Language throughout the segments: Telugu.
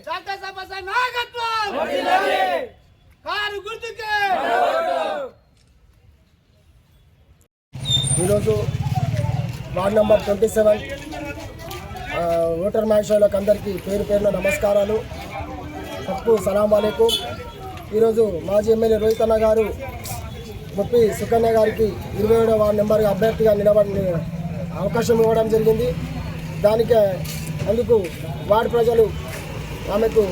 డాక్టర్ సంపద నాయకత్వం కారు గుర్తుకే. ఈరోజు వార్డ్ నెంబర్ 27 ఓటర్ మహేశ్వరులకు అందరికీ పేరు పేరున నమస్కారాలు. తప్పు సలాం అలైకుం. ఈరోజు మాజీ ఎమ్మెల్యే రోహిత్ అన్న గారు బొప్పి సుకన్య గారికి 27వ వార్డు నెంబర్ అభ్యర్థిగా నిలబడి అవకాశం ఇవ్వడం జరిగింది. దానికి అందుకు వార్డు ప్రజలు ఆమెకు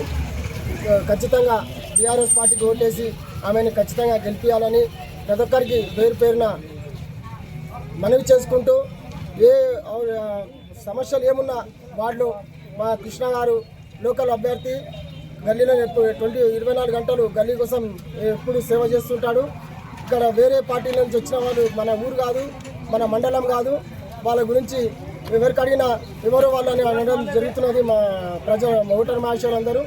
ఖచ్చితంగా టీఆర్ఎస్ పార్టీకి ఓటేసి ఆమెను ఖచ్చితంగా గెలిపించాలని ప్రతి ఒక్కరికి పేరు పేరున మనవి చేసుకుంటూ, ఏ సమస్యలు ఏమున్నా వార్డులో మా కృష్ణ గారు లోకల్ అభ్యర్థి గల్లీలో 24 గంటలు గల్లీ కోసం ఎప్పుడు సేవ చేస్తుంటాడు. ఇక్కడ వేరే పార్టీల నుంచి వచ్చిన వాళ్ళు మన ఊరు కాదు, మన మండలం కాదు, వాళ్ళ గురించి ఎవరికి అడిగినా ఎవరో వాళ్ళని అనడం జరుగుతున్నది మా ఓటర్ మహేశ్వరులందరూ.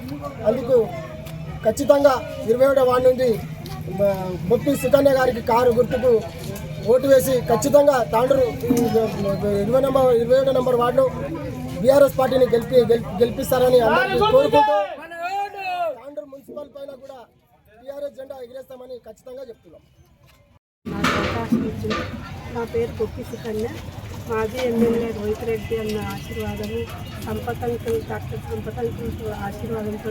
అందుకు ఖచ్చితంగా 27వ వార్డు నుండి బొప్పి సుకన్య గారికి కారు గుర్తుకు ఓటు వేసి ఖచ్చితంగా తాండూరు 27వ నెంబర్ వార్డులో బీఆర్ఎస్ పార్టీని గెలిపిస్తారని అందరికీ కోరుకుంటూ తాండూరు మున్సిపల్ పైన కూడా టీఆర్ఎస్ జెండా ఎగిరేస్తామని ఖచ్చితంగా చెప్తున్నాం. నాకు అవకాశం ఇచ్చింది. నా పేరు బొప్పి సుకన్య. మాజీ ఎమ్మెల్యే రోహిత్ రెడ్డి అన్న ఆశీర్వాదము, డాక్టర్ సంపతంకుల ఆశీర్వాదంతో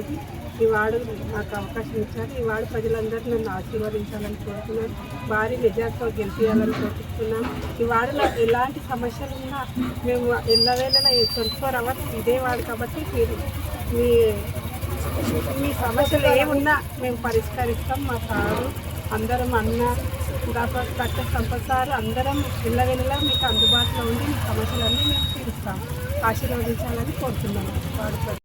ఈ వార్డు నాకు అవకాశం ఇచ్చారు. ఈ వార్డు ప్రజలందరూ నన్ను ఆశీర్వదించాలని కోరుతున్నాను. భారీ మెజార్టీతో గెలిపించాలని కోరుతున్నాను. ఈ వార్డులో ఎలాంటి సమస్యలు ఉన్నా మేము ఎల్లవేళలా 24 hours ఇదే వార్డు కాబట్టి మీరు మీ సమస్యలు ఏమున్నా మేము పరిష్కరిస్తాం. మా సారు అందరం అన్న డాక్టర్ సంపత్ సార్ అందరం ఎల్లవేళలా మీకు అందుబాటులో ఉండి మీ సమస్యలన్నీ మేము తీరుస్తాం. ఆశీర్వదించాలని కోరుతున్నాము.